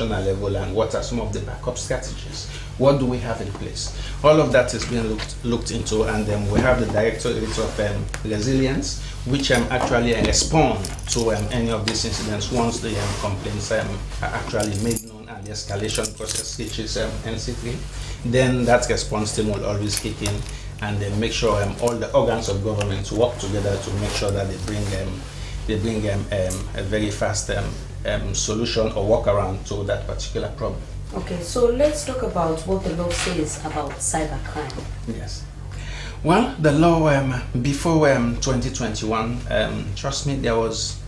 level, and what are some of the backup strategies? What do we have in place? All of that is being looked into, and then we have the Directorate of Resilience, which actually respond to any of these incidents once the complaints are actually made known and the escalation process reaches NC3. Then that response team will always kick in and then make sure all the organs of government work together to make sure that they bring a very fast solution or workaround to that particular problem. Okay, so let's talk about what the law says about cybercrime. Yes. Well, the law before 2021, trust me, there was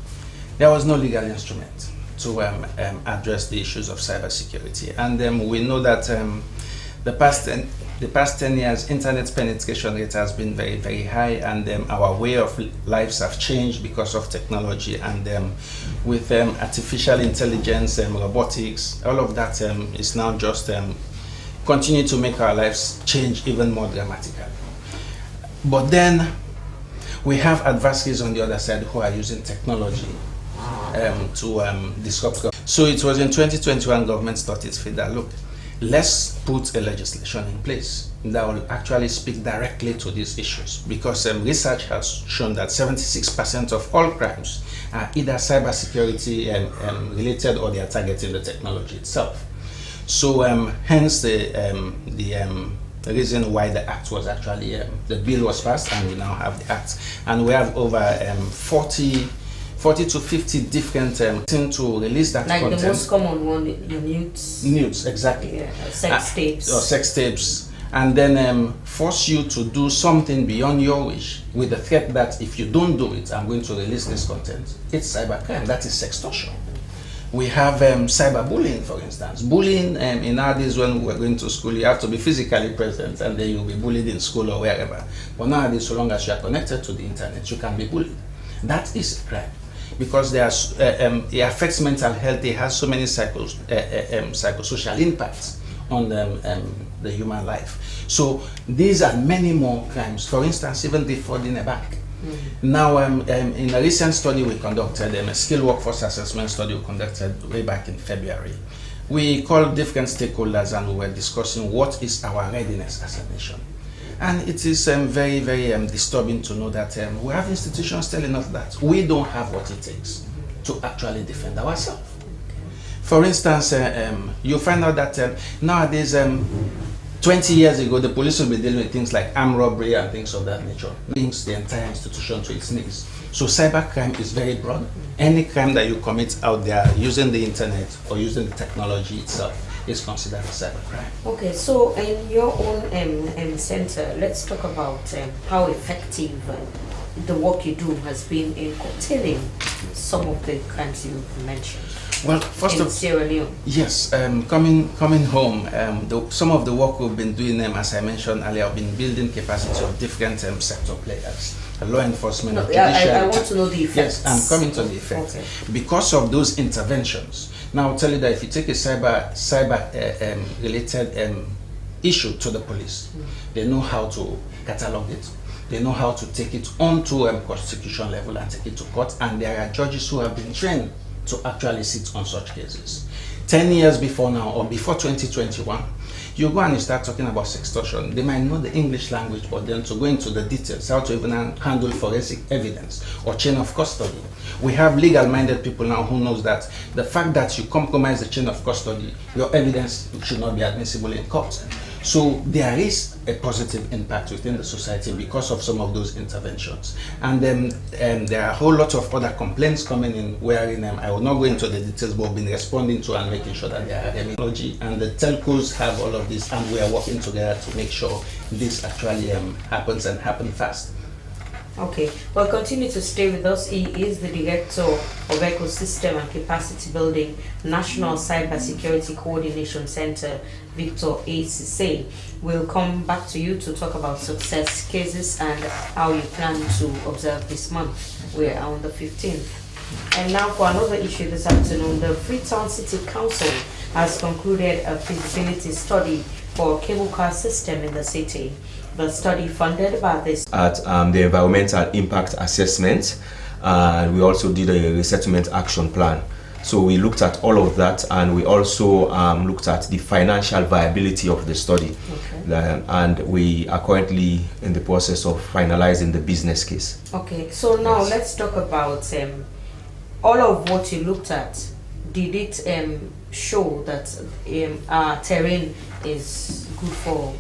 no legal instrument to address the issues of cybersecurity, and we know that the past 10 years, internet penetration rate has been very, very high, and our way of lives have changed because of technology, and with artificial intelligence and robotics, all of that is now just continue to make our lives change even more dramatically. But then we have adversaries on the other side who are using technology to disrupt government. So it was in 2021 government thought it fit that, look, let's put a legislation in place that will actually speak directly to these issues, because research has shown that 76% of all crimes are either cybersecurity related or they are targeting the technology itself. So hence the reason why the act was actually, the bill was passed, and we now have the act, and we have over 40 to 50 different things to release that content. Like the most common one, the nudes. Nudes, exactly. Yeah, sex tapes. Or sex tapes, and then force you to do something beyond your wish with the threat that if you don't do it, I'm going to release this content. It's cybercrime. That is sextortion. We have cyberbullying, for instance. Bullying in our days when we were going to school, you have to be physically present, and then you'll be bullied in school or wherever. But nowadays, so long as you are connected to the internet, you can be bullied. That is a crime, because it affects mental health. It has so many psychosocial impacts on the human life. So these are many more crimes. For instance, even defrauding a bank. Now, in a recent study we conducted, a skill workforce assessment study we conducted way back in February, we called different stakeholders and we were discussing what is our readiness as a nation. And it is very, very disturbing to know that we have institutions telling us that we don't have what it takes to actually defend ourselves. For instance, you find out that nowadays, 20 years ago, the police will be dealing with things like armed robbery and things of that nature. Brings the entire institution to its knees. So cybercrime is very broad. Any crime that you commit out there using the internet or using the technology itself is considered a cybercrime. Okay, so in your own center, let's talk about how effective the work you do has been in curtailing some of the crimes you mentioned. Well, first of Sierra Leone. Yes, coming home, some of the work we've been doing, as I mentioned earlier, I've been building capacity of different sector players, law enforcement, judiciary. I want to know the effects. Yes, I'm coming to the effects. Okay. Because of those interventions. Now, I'll tell you that if you take a cyber related issue to the police, they know how to catalog it. They know how to take it onto prosecution level and take it to court, and there are judges who have been trained to actually sit on such cases. 10 years before now, or before 2021, you go and you start talking about sextortion. They might know the English language, but then to go into the details, how to even handle forensic evidence or chain of custody. We have legal-minded people now who knows that the fact that you compromise the chain of custody, your evidence should not be admissible in court. So there is a positive impact within the society because of some of those interventions. And then there are a whole lot of other complaints coming in wherein I will not go into the details, but we've been responding to and making sure that there are technology, and the telcos have all of this, and we are working together to make sure this actually happens and happen fast. Okay, well, continue to stay with us. He is the Director of Ecosystem and Capacity Building, National Cybersecurity Coordination Center, Victor A. We'll come back to you to talk about success cases and how you plan to observe this month. We're on the 15th. And now for another issue this afternoon, the Freetown City Council has concluded a feasibility study for a cable car system in the city. The study funded by this at the environmental impact assessment, and we also did a resettlement action plan. So we looked at all of that, and we also looked at the financial viability of the study. Okay. And we are currently in the process of finalizing the business case. Okay, so now Yes. let's talk about all of what you looked at. Did it show that our terrain is good for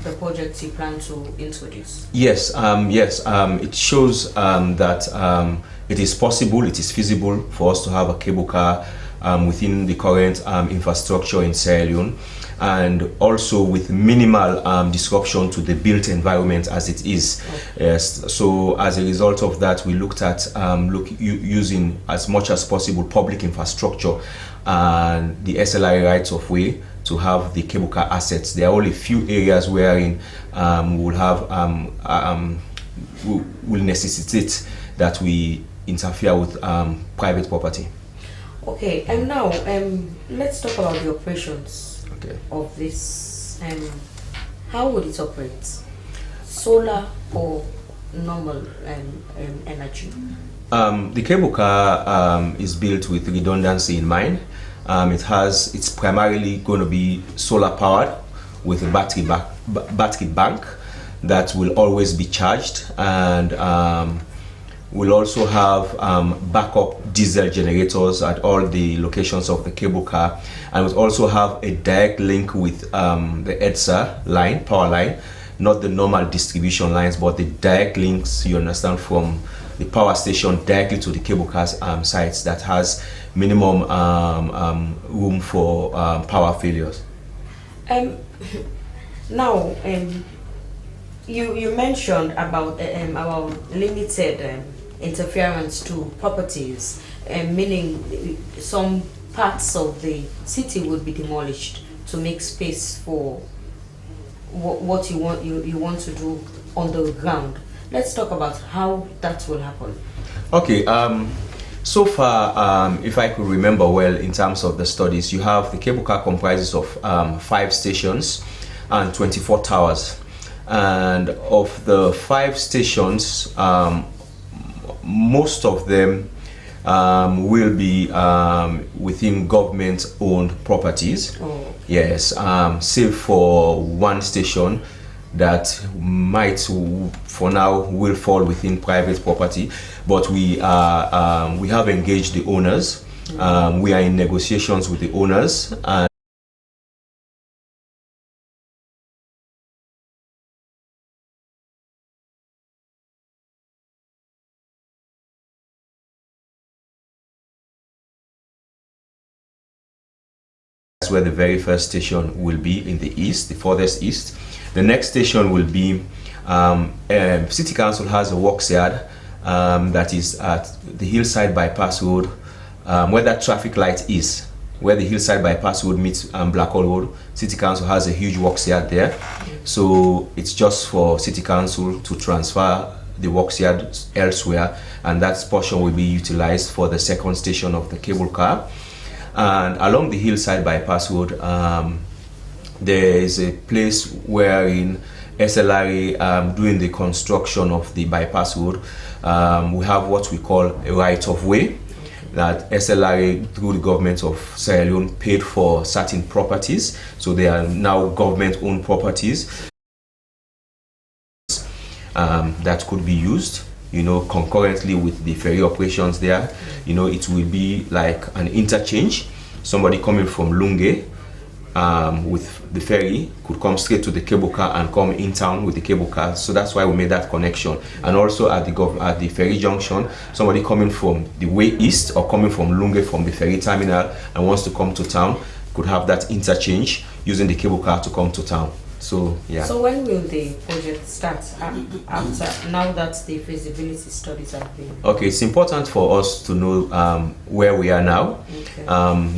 the projects you plan to introduce? Yes, it shows that it is possible, it is feasible for us to have a cable car within the current infrastructure in Sierra Leone, and also with minimal disruption to the built environment as it is. Okay. Yes, so as a result of that, we looked at using as much as possible public infrastructure and the SLI rights of way to have the cable car assets. There are only a few areas wherein we'll have will necessitate that we interfere with private property. Okay, and now let's talk about the operations of this. How would it operate? Solar or normal energy? The cable car is built with redundancy in mind. It's primarily going to be solar powered with a battery bank that will always be charged, and we'll also have backup diesel generators at all the locations of the cable car, and we'll also have a direct link with the EDSA power line, not the normal distribution lines, but the direct links, you understand, from the power station directly to the cable car's sites that has minimum room for power failures. Now, you mentioned about our limited interference to properties, meaning some parts of the city would be demolished to make space for what you want to do on the ground. Let's talk about how that will happen. Okay. So far, if I could remember well, in terms of the studies, you have the cable car comprises of 5 stations and 24 towers. And of the 5 stations, most of them will be within government-owned properties. Oh. Yes, save for one station that might, for now, will fall within private property. But we have engaged the owners. We are in negotiations with the owners, and that's where the very first station will be, in the east, the furthest east. The next station will be City Council has a works yard that is at the Hillside Bypass Road, where that traffic light is, where the Hillside Bypass Road meets Blackhall Road. City Council has a huge works yard there, so it's just for City Council to transfer the works yard elsewhere, and that portion will be utilized for the second station of the cable car. And along the Hillside Bypass Road, there is a place wherein SLRA doing the construction of the bypass road. We have what we call a right of way that SLRA, through the government of Sierra Leone, paid for certain properties, so they are now government owned properties that could be used, concurrently with the ferry operations there. It will be like an interchange. Somebody coming from Lunge with the ferry could come straight to the cable car and come in town with the cable car. So that's why we made that connection. And also at the ferry junction, somebody coming from the way east or coming from Lunge from the ferry terminal and wants to come to town could have that interchange using the cable car to come to town. So yeah. So when will the project start, after now that the feasibility studies have been? Okay, it's important for us to know where we are now. Okay.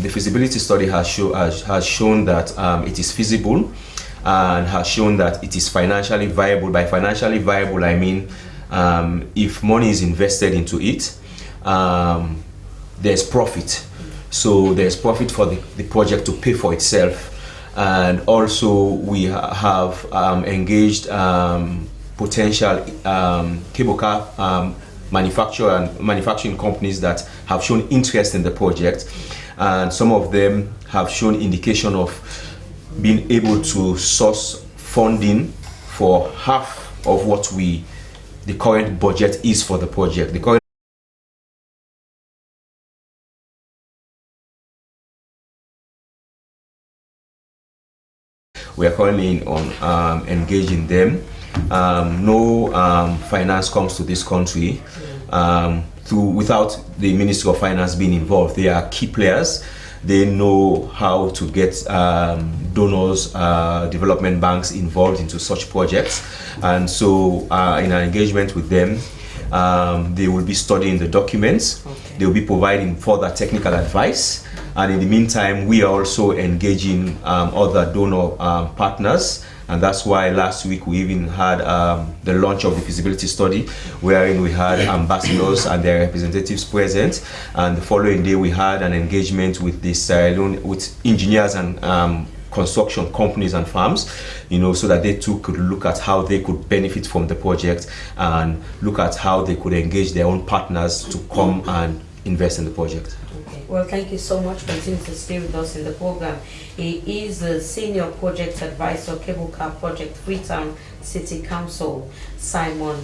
The feasibility study has shown that it is feasible and has shown that it is financially viable. By financially viable, I mean if money is invested into it, there's profit. So there's profit for the project to pay for itself. And also we have engaged potential cable car manufacturing companies that have shown interest in the project, and some of them have shown indication of being able to source funding for half of what the current budget is for the project. We are currently on engaging them. No finance comes to this country without the Ministry of Finance being involved. They are key players. They know how to get donors, development banks involved into such projects. And so in our engagement with them, they will be studying the documents. Okay. They will be providing further technical advice. And in the meantime, we are also engaging other donor partners. And that's why last week we even had the launch of the feasibility study, wherein we had ambassadors and their representatives present. And the following day we had an engagement with the Sierra Leone, with engineers and construction companies and firms, so that they too could look at how they could benefit from the project and look at how they could engage their own partners to come and invest in the project. Well, thank you so much. Continue to stay with us in the program. He is the Senior Project Advisor, Cable Car Project, Freetown City Council, Simon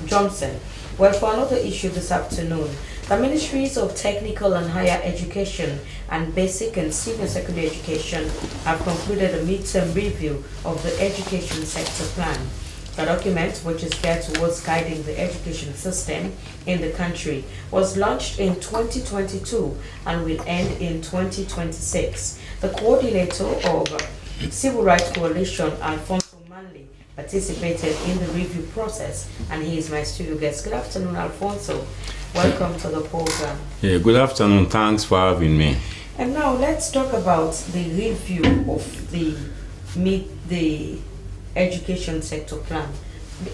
Johnson. Well, for another issue this afternoon, the Ministries of Technical and Higher Education and Basic and Senior Secondary Education have concluded a midterm review of the education sector plan. The document, which is geared towards guiding the education system in the country, was launched in 2022 and will end in 2026. The coordinator of Civil Rights Coalition, Alfonso Manley, participated in the review process, and he is my studio guest. Good afternoon, Alfonso. Welcome to the program. Yeah, good afternoon. Thanks for having me. And now let's talk about the review of the education sector plan.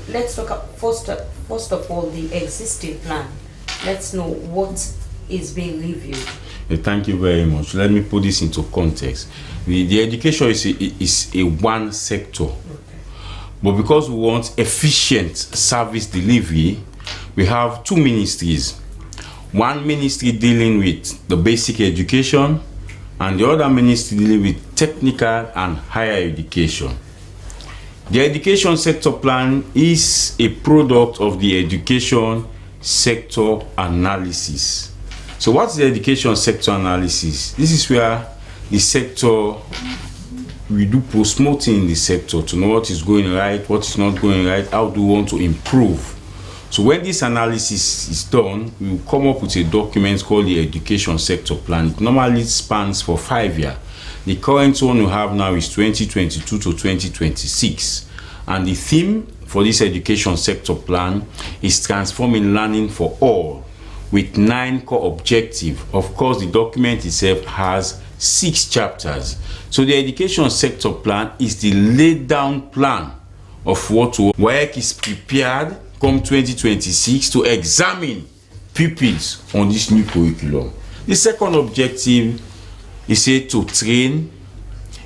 Let's talk first of all the existing plan. Let's know what is being reviewed. Thank you very much. Let me put this into context. The education is a one sector, but because we want efficient service delivery, we have two ministries. One ministry dealing with the basic education, and the other ministry dealing with technical and higher education. The education sector plan is a product of the education sector analysis. So what's the education sector analysis? This is where the sector, we do post-mortem in the sector to know what is going right, what is not going right, how do we want to improve. So when this analysis is done, we will come up with a document called the education sector plan. It normally spans for 5 years. The current one we have now is 2022 to 2026. And the theme for this education sector plan is transforming learning for all, with 9 core objectives. Of course, the document itself has 6 chapters. So the education sector plan is the laid down plan of what WAEC is prepared come 2026 to examine pupils on this new curriculum. The second objective is to train,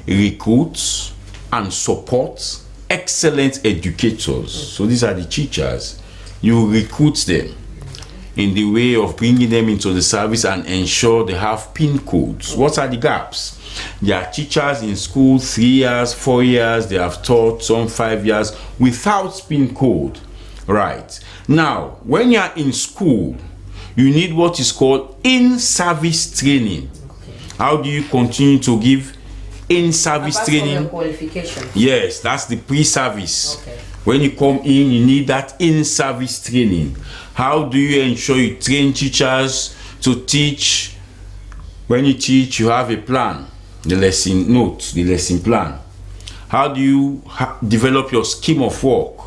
recruit, and support excellent educators. So these are the teachers. You recruit them in the way of bringing them into the service and ensure they have PIN codes. What are the gaps? There are teachers in school 3 years, 4 years, they have taught some 5 years without PIN code. Right. Now, when you are in school, you need what is called in-service training. How do you continue to give in-service training? Qualification. Yes, that's the pre-service. Okay. When you come in, you need that in-service training. How do you ensure you train teachers to teach? When you teach, you have a plan, the lesson notes, the lesson plan. How do you develop your scheme of work?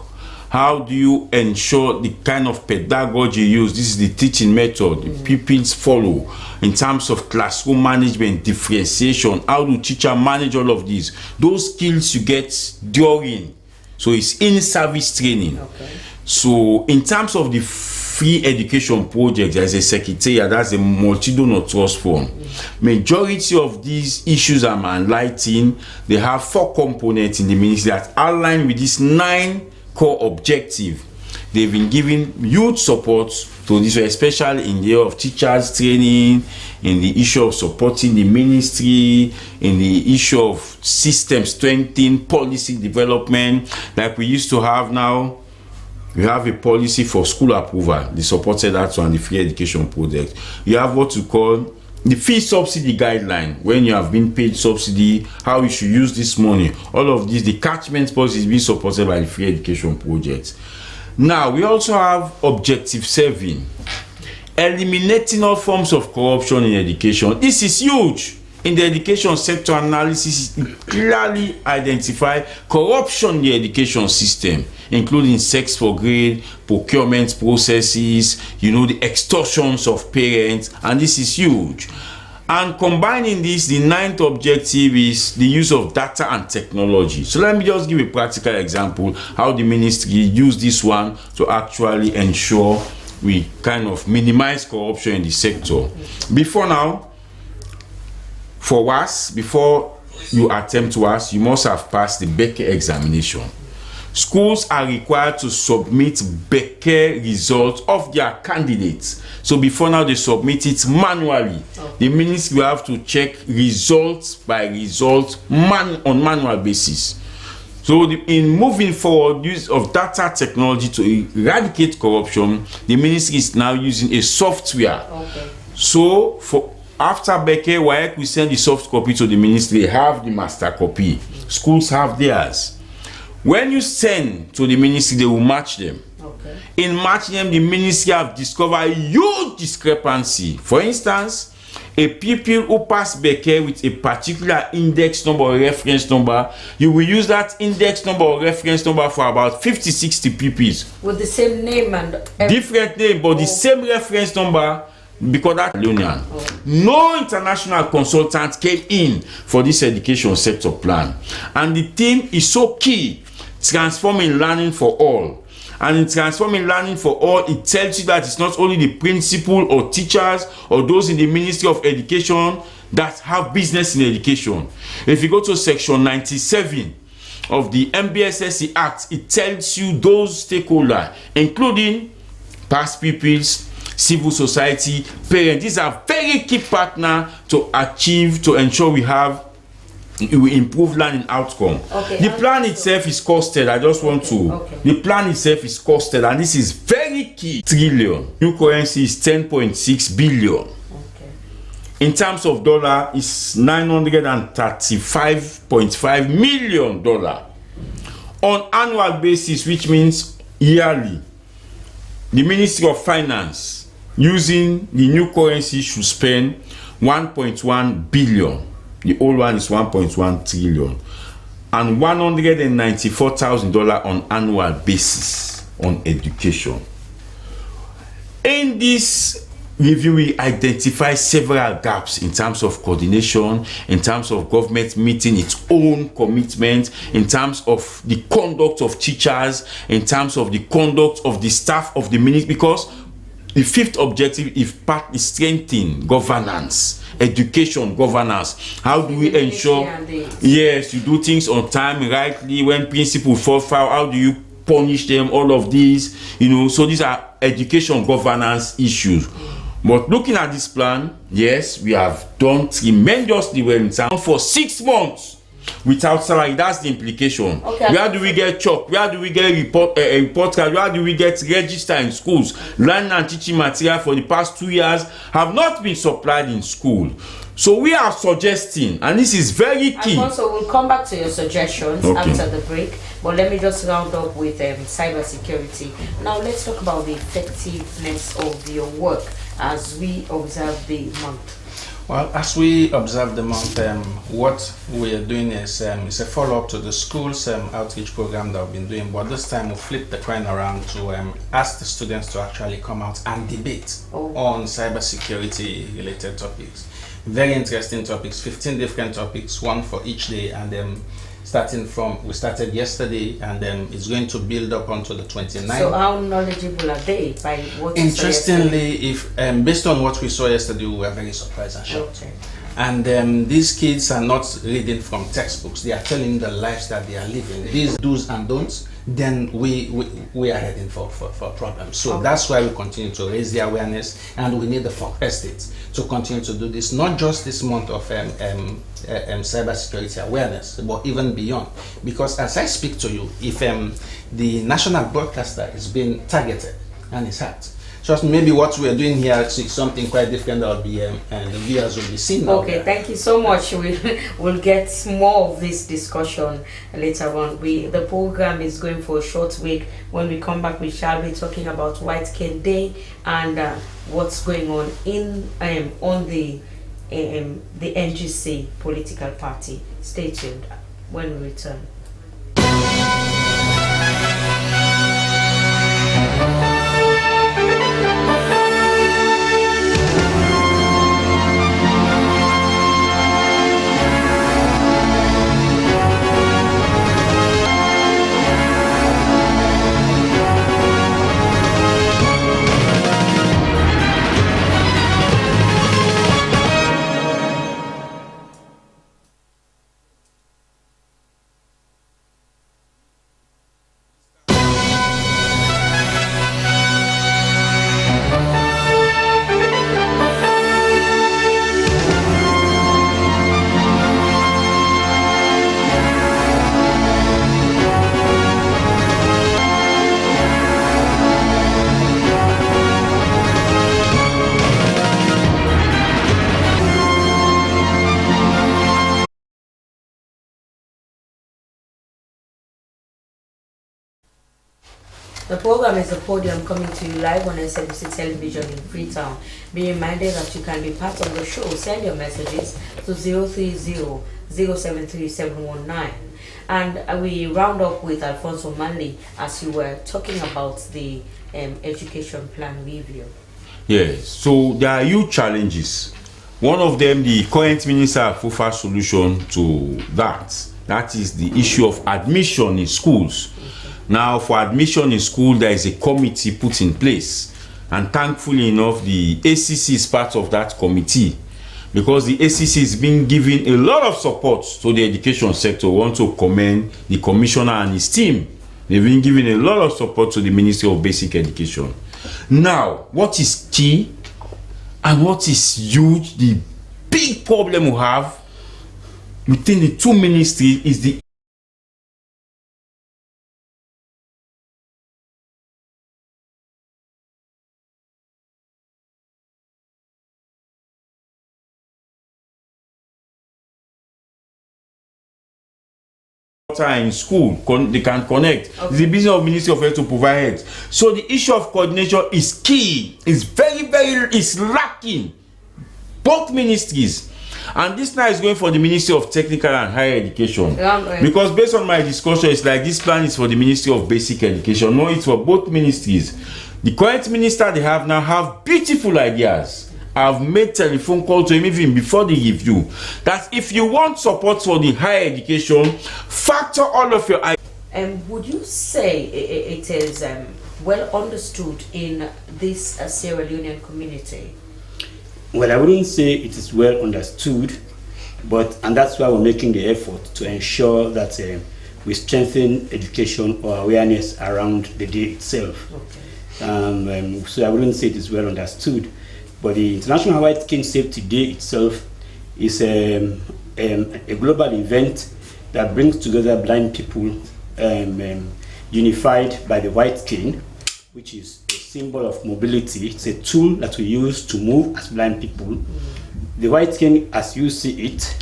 How do you ensure the kind of pedagogy you use? This is the teaching method the pupils follow in terms of classroom management, differentiation. How do teachers manage all of these? Those skills you get during. So it's in-service training. Okay. So in terms of the free education project, there's a secretariat, that's a multi-donor trust fund. Majority of these issues I'm highlighting, they have 4 components in the ministry that align with this 9 core objective. they've been giving huge support to this, especially in the area of teachers training, in the issue of supporting the ministry, in the issue of system strengthening, policy development, like we used to have now. We have a policy for school approval. They supported that one, the free education project. You have what you call the fee subsidy guideline, when you have been paid subsidy, how you should use this money. All of this, the catchment policy is being supported by the free education project. Now, we also have objective serving, eliminating all forms of corruption in education. This is huge. In the education sector analysis, it clearly identify corruption in the education system, including sex for grade, procurement processes, the extortions of parents, and this is huge. And combining this, the 9th objective is the use of data and technology. So let me just give a practical example how the ministry use this one to actually ensure we kind of minimize corruption in the sector. Before now, for WAS, before you attempt WAS, you must have passed the Becker examination. Schools are required to submit Becker results of their candidates. So before now, they submit it manually. The ministry will have to check results by result on manual basis. So in moving forward, use of data technology to eradicate corruption, the ministry is now using a software. So after Becker, WAEC will send the soft copy to the ministry. They have the master copy. Schools have theirs. When you send to the ministry, they will match them. In matching them, the ministry have discovered a huge discrepancy. For instance, a pupil who passed Becker with a particular index number or reference number, you will use that index number or reference number for about 50-60 pupils. With the same name and different name, but the same reference number. Because that Leonean, no international consultant came in for this education sector plan, and the theme is so key: transforming learning for all. And in transforming learning for all, it tells you that it's not only the principal or teachers or those in the Ministry of Education that have business in education. If you go to section 97 of the MBSSC Act, it tells you those stakeholders, including past pupils, civil society, parents. These are very key partners to ensure we improve learning outcome. The plan itself is costed. I just want to. The plan itself is costed, and this is very key. Trillion. New currency is 10.6 billion. In terms of dollar, it's $935.5 million on annual basis, which means yearly. The Ministry of Finance, using the new currency, should spend 1.1 billion. The old one is 1.1 trillion. And $194,000 on annual basis on education. In this review, we identify several gaps in terms of coordination, in terms of government meeting its own commitment, in terms of the conduct of teachers, in terms of the conduct of the staff of the ministry, because the 5th objective is strengthening governance, education governance. How do we ensure, yes, you do things on time, rightly, when principals fall foul, how do you punish them, all of these, so these are education governance issues. But looking at this plan, yes, we have done tremendously well in town for 6 months without salary. That's the implication. Where do we get chalk? Where do we get report card? Where do we get register in schools? Learning and teaching material for the past 2 years have not been supplied in school. So we are suggesting, and this is very key. And also, we'll come back to your suggestions after the break. But let me just round up with cyber security. Now let's talk about the effectiveness of your work as we observe the month. Well, as we observe the month, what we are doing is a follow-up to the school's outreach program that we've been doing, but this time we'll flip the coin around to ask the students to actually come out and debate on cybersecurity related topics. Very interesting topics, 15 different topics, one for each day, and we started yesterday, and it's going to build up onto the 29th. So how knowledgeable are they by what? Interestingly, based on what we saw yesterday, we were very surprised and shocked. And these kids are not reading from textbooks. They are telling the lives that they are living. These do's and don'ts, then we are heading for problems. So that's why we continue to raise the awareness, and we need the focus states to continue to do this, not just this month of cybersecurity awareness, but even beyond. Because as I speak to you, if the national broadcaster is being targeted and is hacked, just maybe what we are doing here is something quite different that will be, and the viewers will be seeing. Okay, thank you so much. We'll get more of this discussion later on. The program is going for a short week. When we come back, we shall be talking about White Cane Day and what's going on on the NGC political party. Stay tuned when we return. The program is a podium coming to you live on Slbc Television in Freetown. Be reminded that you can be part of the show. Send your messages to 030-073-719. And we round up with Alfonso Manley as you were talking about the education plan review. Yes, so there are huge challenges. One of them, the current minister of FUFA solution to that is the issue of admission in schools. Now, for admission in school, there is a committee put in place, and thankfully enough, the ACC is part of that committee, because the ACC is being given a lot of support to the education sector. We want to commend the commissioner and his team. They've been giving a lot of support to the Ministry of Basic Education. Now, what is key and what is huge, the big problem we have within the two ministries is the in school. They can connect. Okay. It's the business of Ministry of Health to provide health. So the issue of coordination is key. It's very it's lacking. Both ministries. And this now is going for the Ministry of Technical and Higher Education. Because based on my discussion, it's like this plan is for the Ministry of Basic Education. No, it's for both ministries. The current minister they have now have beautiful ideas. I've made telephone call to him even before the review, that if you want support for the higher education, factor all of your ideas. Would you say it is well understood in this Sierra Leonean community? Well, I wouldn't say it is well understood, and that's why we're making the effort to ensure that we strengthen education or awareness around the day itself. Okay. So I wouldn't say it is well understood. But the International White Cane Safety Day itself is a global event that brings together blind people unified by the white cane, which is a symbol of mobility. It's a tool that we use to move as blind people. The white cane, as you see it,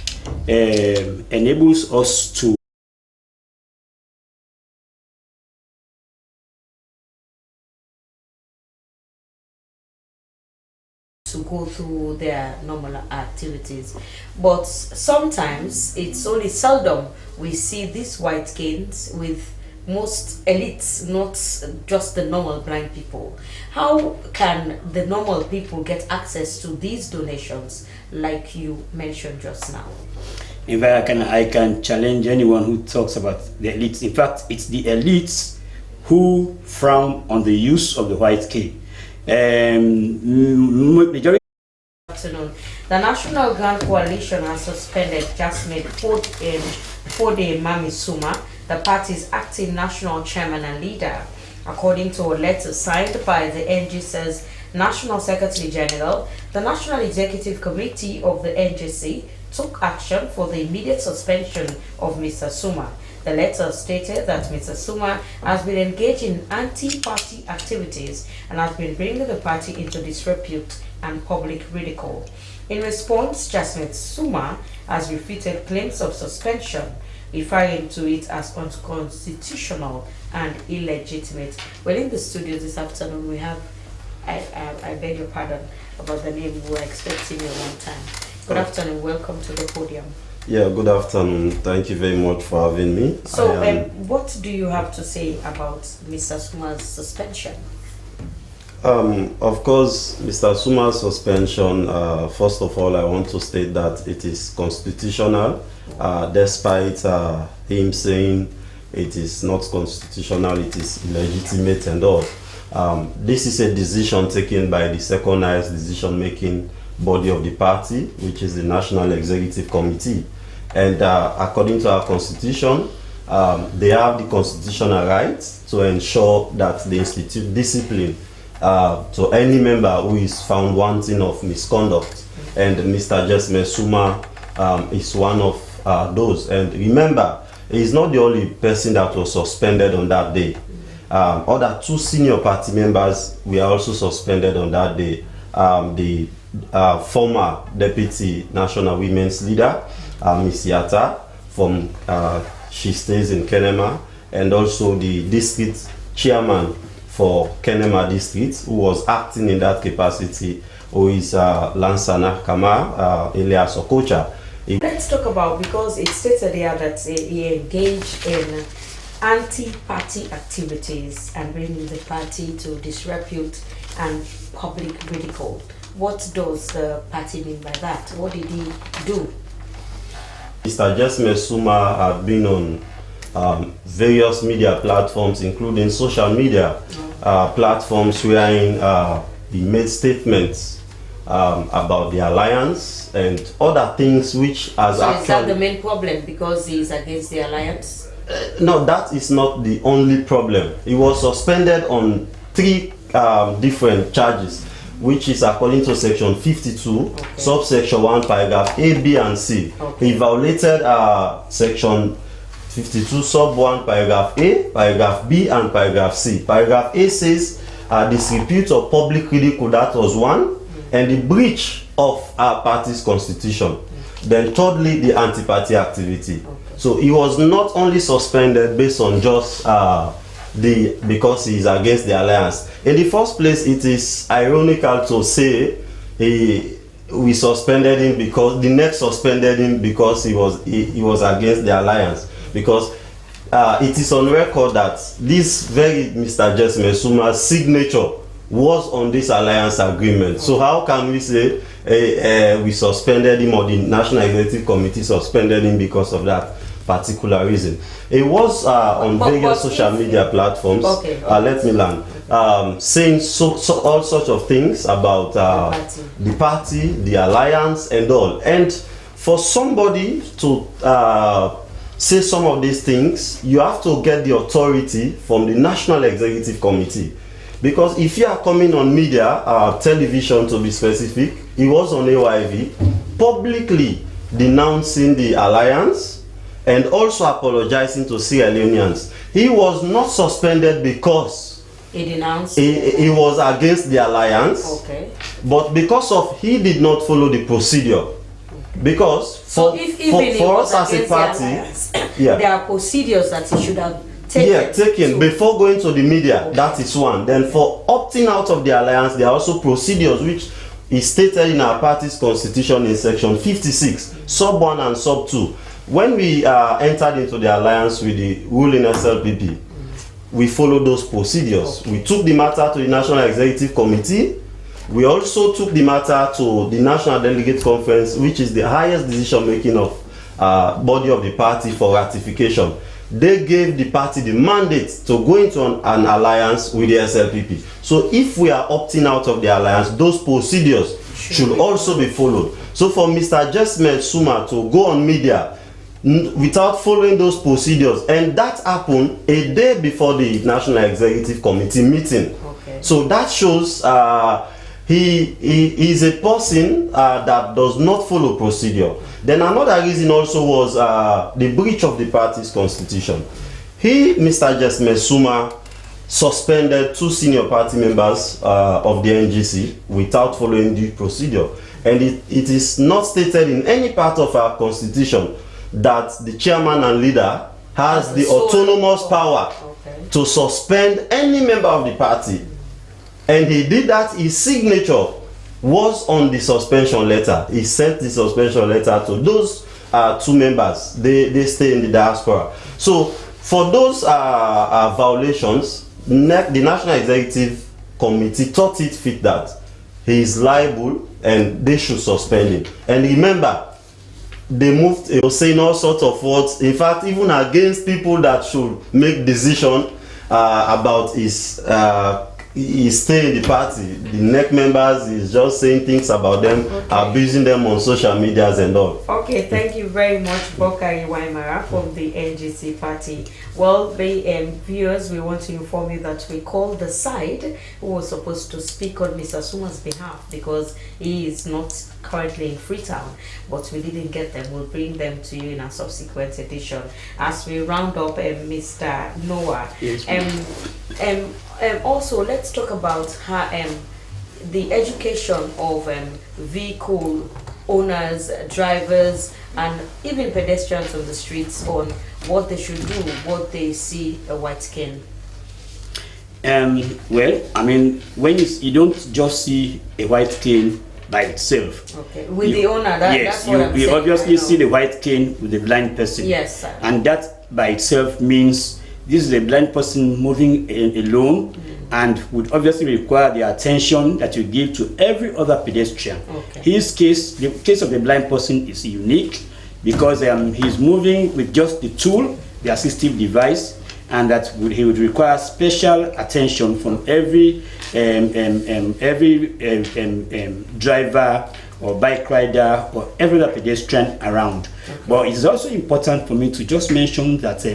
enables us to go through their normal activities, but sometimes it's only seldom we see these white canes with most elites, not just the normal blind people. How can the normal people get access to these donations like you mentioned just now? In fact, I can challenge anyone who talks about the elites. In fact, it's the elites who frown on the use of the white cane. Majority. Afternoon. The National Grand Coalition has suspended Jasmine Fode Mami Suma the party's acting national chairman and leader. According to a letter signed by the NGC's National Secretary General, the National Executive Committee of the NGC took action for the immediate suspension of Mr. Suma. The letter stated that Mr. Suma has been engaged in anti-party activities and has been bringing the party into disrepute and public ridicule. In response, Jasmine Suma has refuted claims of suspension, referring to it as unconstitutional and illegitimate. Well, in the studio this afternoon we have, I beg your pardon about the name, we were expecting you one time. Good afternoon, welcome to the podium. Yeah, good afternoon. Thank you very much for having me. So, what do you have to say about Mr. Suma's suspension? Of course, Mr. Suma's suspension, first of all, I want to state that it is constitutional, despite him saying it is not constitutional, it is illegitimate and all. This is a decision taken by the second highest decision-making body of the party, which is the National Executive Committee. And according to our constitution, they have the constitutional right to ensure that they institute discipline to any member who is found wanting of misconduct. And Mr. Jasmine Suma is one of those. And remember, he is not the only person that was suspended on that day. Other two senior party members were also suspended on that day. The former Deputy National Women's Leader, Ms. Yatta, she stays in Kenema, and also the district chairman for Kenema district, who was acting in that capacity, who is Lansana Kama, alias Okocha. Let's talk about, because it stated here that he engaged in anti-party activities and bringing the party to disrepute and public ridicule. What does the party mean by that? What did he do? Mr. Jasmine Suma had been on various media platforms, including social media platforms, wherein he made statements about the alliance and other things which has so actually... is that the main problem, because he is against the alliance? No, that is not the only problem. He was suspended on 3 different charges, which is according to section 52, subsection 1, paragraph A, B, and C. He violated section 52, sub 1, paragraph A, paragraph B, and paragraph C. Paragraph A says disrepute of public ridicule, that was 1, and the breach of our party's constitution. Then thirdly, the anti-party activity. So he was not only suspended based on just because he is against the alliance. In the first place, it is ironical to say we suspended him because the next suspended him because he was against the alliance. Because it is on record that this very Mr. Jasmine Suma's signature was on this alliance agreement. So how can we say we suspended him, or the National Executive Committee suspended him because of that particular reason? It was on various social media platforms. Let me land. Saying all sorts of things about the party, the alliance, and all. And for somebody to say some of these things, you have to get the authority from the National Executive Committee. Because if you are coming on media, television to be specific, he was on AYV, publicly denouncing the alliance and also apologizing to Sierra Leoneans. He was not suspended because he denounced. He was against the alliance, but because of he did not follow the procedure. Because for us as a party, there are procedures that he should have taken before going to the media. That is one. Then for opting out of the alliance, there are also procedures which is stated in our party's constitution in section 56, sub 1 and sub 2. When we entered into the alliance with the ruling SLPP, we followed those procedures. We took the matter to the National Executive Committee. We also took the matter to the National Delegate Conference, which is the highest decision-making of body of the party for ratification. They gave the party the mandate to go into an alliance with the SLPP. So if we are opting out of the alliance, those procedures should also be followed. So for Mr. Jasmine Suma to go on media without following those procedures, and that happened a day before the National Executive Committee meeting. Okay. So that shows he is a person that does not follow procedure. Then another reason also was the breach of the party's constitution. Mr. Jesme Suma, suspended 2 senior party members of the NGC without following due procedure. And it is not stated in any part of our constitution that the chairman and leader has the autonomous power to suspend any member of the party. And he did that. His signature was on the suspension letter. He sent the suspension letter to those 2 members. They stay in the diaspora. So for those violations, the National Executive Committee thought it fit that he is liable and they should suspend him. And remember, they moved, saying all sorts of words, in fact, even against people that should make decision about his stay in the party. The NEC members is just saying things about them, abusing them on social medias and all. Okay, thank you very much, Bokari Waimara from the NGC party. Well, the viewers, we want to inform you that we called the side who was supposed to speak on Mr. Suma's behalf because he is not currently in Freetown, but we didn't get them. We'll bring them to you in a subsequent edition. As we round up, Mr. Noah. Yes, also, let's talk about how the education of vehicle owners, drivers, and even pedestrians on the streets on what they should do, what they see a white cane. Well, I mean, when you don't just see a white cane by itself. Okay, with the owner, that's what I'm saying. You obviously see the white cane with the blind person. Yes, sir. And that by itself means this is a blind person moving alone and would obviously require the attention that you give to every other pedestrian. Okay. His case, the case of the blind person is unique because he's moving with just the tool, the assistive device, and that he would require special attention from every driver or bike rider or every other pedestrian around. Okay. But it's also important for me to just mention that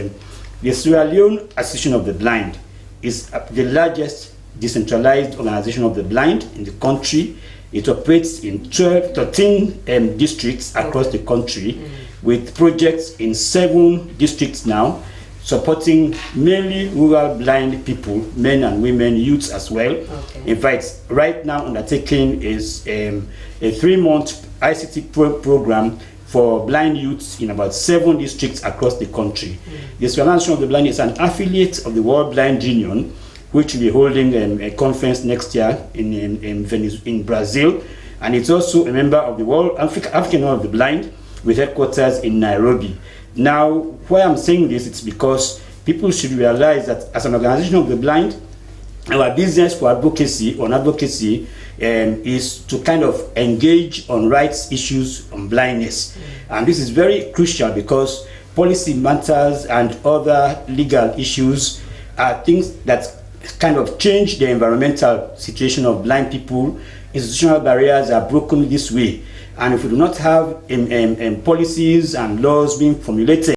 the Sierra Leone Association of the Blind is the largest decentralized organization of the blind in the country. It operates in 13 districts across the country with projects in 7 districts now, supporting mainly rural blind people, men and women, youths as well. Okay. In fact, right now undertaking is a 3-month ICT program for blind youths in about 7 districts across the country. The Sierra Leone of the Blind is an affiliate of the World Blind Union, which will be holding a conference next year in Brazil, and it's also a member of the World African Union of the Blind with headquarters in Nairobi. Now, why I'm saying this, it's because people should realize that as an organization of the blind, our business for advocacy is to kind of engage on rights issues on blindness. And this is very crucial because policy matters and other legal issues are things that kind of change the environmental situation of blind people. Institutional barriers are broken this way. And if we do not have policies and laws being formulated